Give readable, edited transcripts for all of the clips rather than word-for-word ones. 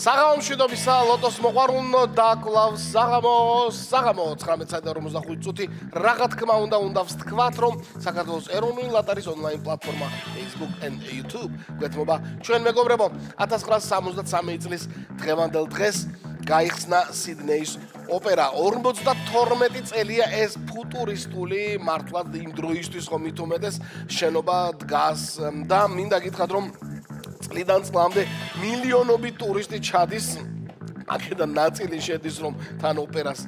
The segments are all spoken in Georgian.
საღამო მშვიდობისა ლოტოს მოყვარულნო და კლავს საღამო 19:45 წუთი რა თქმა უნდა ვთქვათ რომ საქართველოს ეროვნული ლატარის ონლაინ პლატფორმა Facebook and YouTube გვეთმობა ჩვენ მეგობრებო 1973 წლის დღევანდელ დღეს გაიხსნა სიდნეის ოპერა 52 წელია ეს ფუტურისტული მართლაც იმ დროისთვის რომ მithumetes შენობა დგას და მინდა გითხრათ რომ წლიდან წლამდე მილიონობით ტურისტი ჩადის აქედან ნაწილი შედის რომ თან ოპერას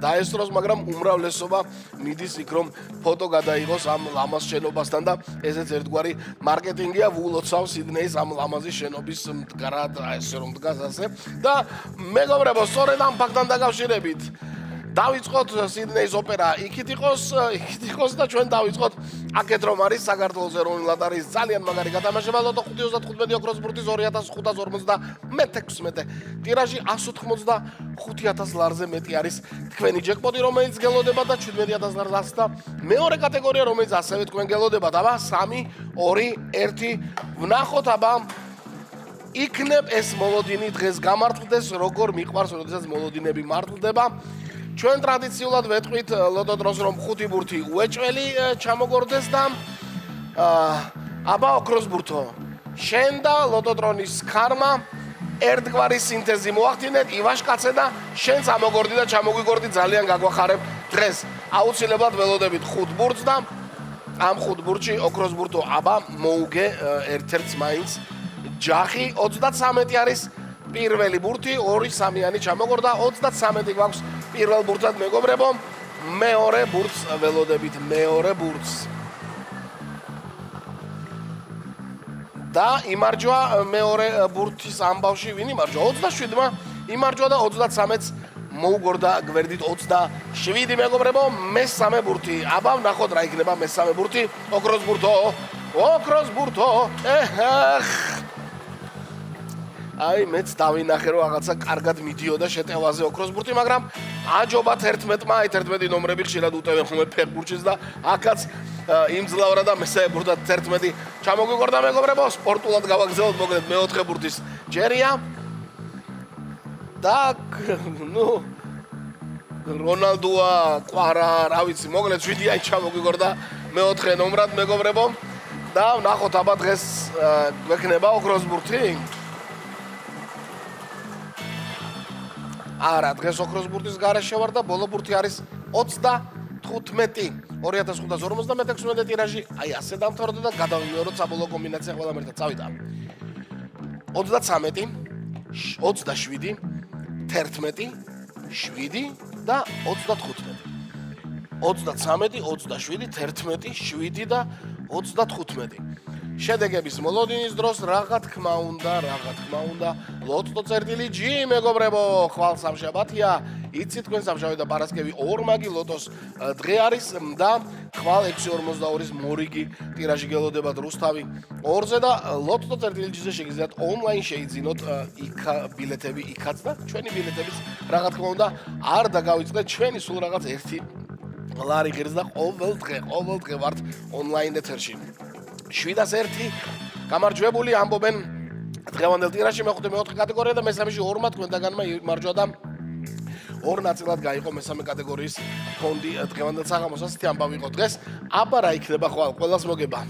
დაესწროს მაგრამ უმრავლესობა მიდის იქ რომ ფოტო გადაიღოს ამ ლამაზ შენობასთან და ესეც ერთგვარი მარკეტინგია ვულოცავს სიდნეის ამ ლამაზი შენობის მდგრად ესე რომ დგას ასე და მეგობრებო სწორედ ამ ფაქტთან დაკავშირებით დავიწყოთ სიდნეის ოპერა იქით იყოს და ჩვენ დავიწყოთ აქეთ რომ არის საქართველოს ეროვნული ლატარის ძალიან მაგარი გათამაშება ლოტო 535 ოქროს ბურთის 2556 ტირაჟი 185,000 ლარზე მეტი არის თქვენი ჯეკპოტი რომელიც გელოდება და 17,000 ლარს და მეორე კატეგორია რომელიც ასევე თქვენ გელოდებათ აბა 3 2 1 ვნახოთ აბა იქნებ ეს მოლოდინი დღეს გამართლდეს როგორ მიყვარს როდესაც მოლოდინები მართლდება ჩვენ ტრადიციულად ვეთყვით ლოტო დროს რომ 5 ბურთი უეჭველი ჩამოგორდეს და აბა ოქროს ბურთო შენ და ლოტოტრონის ქარმა ერთგვარი სინთეზი მოახდინეთ ივაშ კაცე და შენც ამოგორდი და ჩამოგვიგორდი ძალიან გაგვახარებ დღეს აუცილებლად ველოდებით 5 ბურთს და ამ 5 ბურთში ოქროს ბურთო აბა მოუგე ერთ-ერთს მაინც ჯახი 33 არის პირველი ბურთი 2-3-იანი ჩამოგორდა 33 გვაქვს პირველ ბურთად მეგობრებო მეორე ბურთს ველოდებით მეორე ბურთს და იმარჯვა მეორე ბურთის ამბავში ვინ იმარჯვა 27-მა იმარჯვა და 33-ს მოუგორდა გვერდით 27 მეგობრებო მესამე ბურთი აბა ვნახოთ რა იქნება მესამე ბურთი ოქროს ბურთო აი მეც დავინახე რომ რაღაცა კარგად მიდიოდა შეტევაზე ოქროს ბურთი მაგრამ აჯობათ 11-მა აი 11 ნომრები ხშირად უტევენ ხოლმე ფეხბურთშიც და აქაც იმძლავრა და მესამე ბურთად 11 ჩამოგვიგორდა მეგობრებო სპორტულად გავაგზავნოთ მოკლედ მეოთხე ბურთის ჯერია და ნუ რონალდოა ყვარა რა ვიცი მოკლედ 7-იანი ჩამოგვიგორდა მეოთხე ნომრად მეგობრებო და ვნახოთ აბა დღეს გვექნება ოქროს ბურთი არა დღეს ოქროს ბურთის გარეშე ვარ და ბოლო ბურთი არის 35 2556 ტირაჟი აი ასე დამთავრდა და გადავიმეოროთ საბოლოო კომბინაცია ყველა ერთად წავიდა 33 27 11 7 და 35 33 27 11 7 და 35 შედეგების მოლოდინის დროს რა თქმა უნდა ლოტო წერტილი ჯი მეგობრებო ხვალ სამშაბათია იცი თქვენ სამშაბათი და პარასკევი ორმაგი ლოტოს დღე არის და ხვალ 642-ის მორიგი ტირაჟი გელოდებათ რუსთავი 2-ზე და ლოტო წერტილი ჯიზე შეგიძლიათ ონლაინ შეიძინოთ იქ ბილეთები იქაც და ჩვენი ბილეთების რა თქმა უნდა არ დაგავიწყდეთ ჩვენი სულ რაღაც 1 ლარი ღირს და ყოველ დღე ვართ ონლაინ ეთერში 701 გამარჯვებული ამბობენ დღევანდელ ტირაჟში მეხუთე მეოთხე კატეგორია და მესამეში 2-მა თქვენთაგანმა იმარჯვა და 2 ნაწილად გაიყო მესამე კატეგორიის ფონდი დღევანდელ საღამოს ასეთი ამბავი იყო დღეს აბა რა იქნება ხვალ ყველას მოგება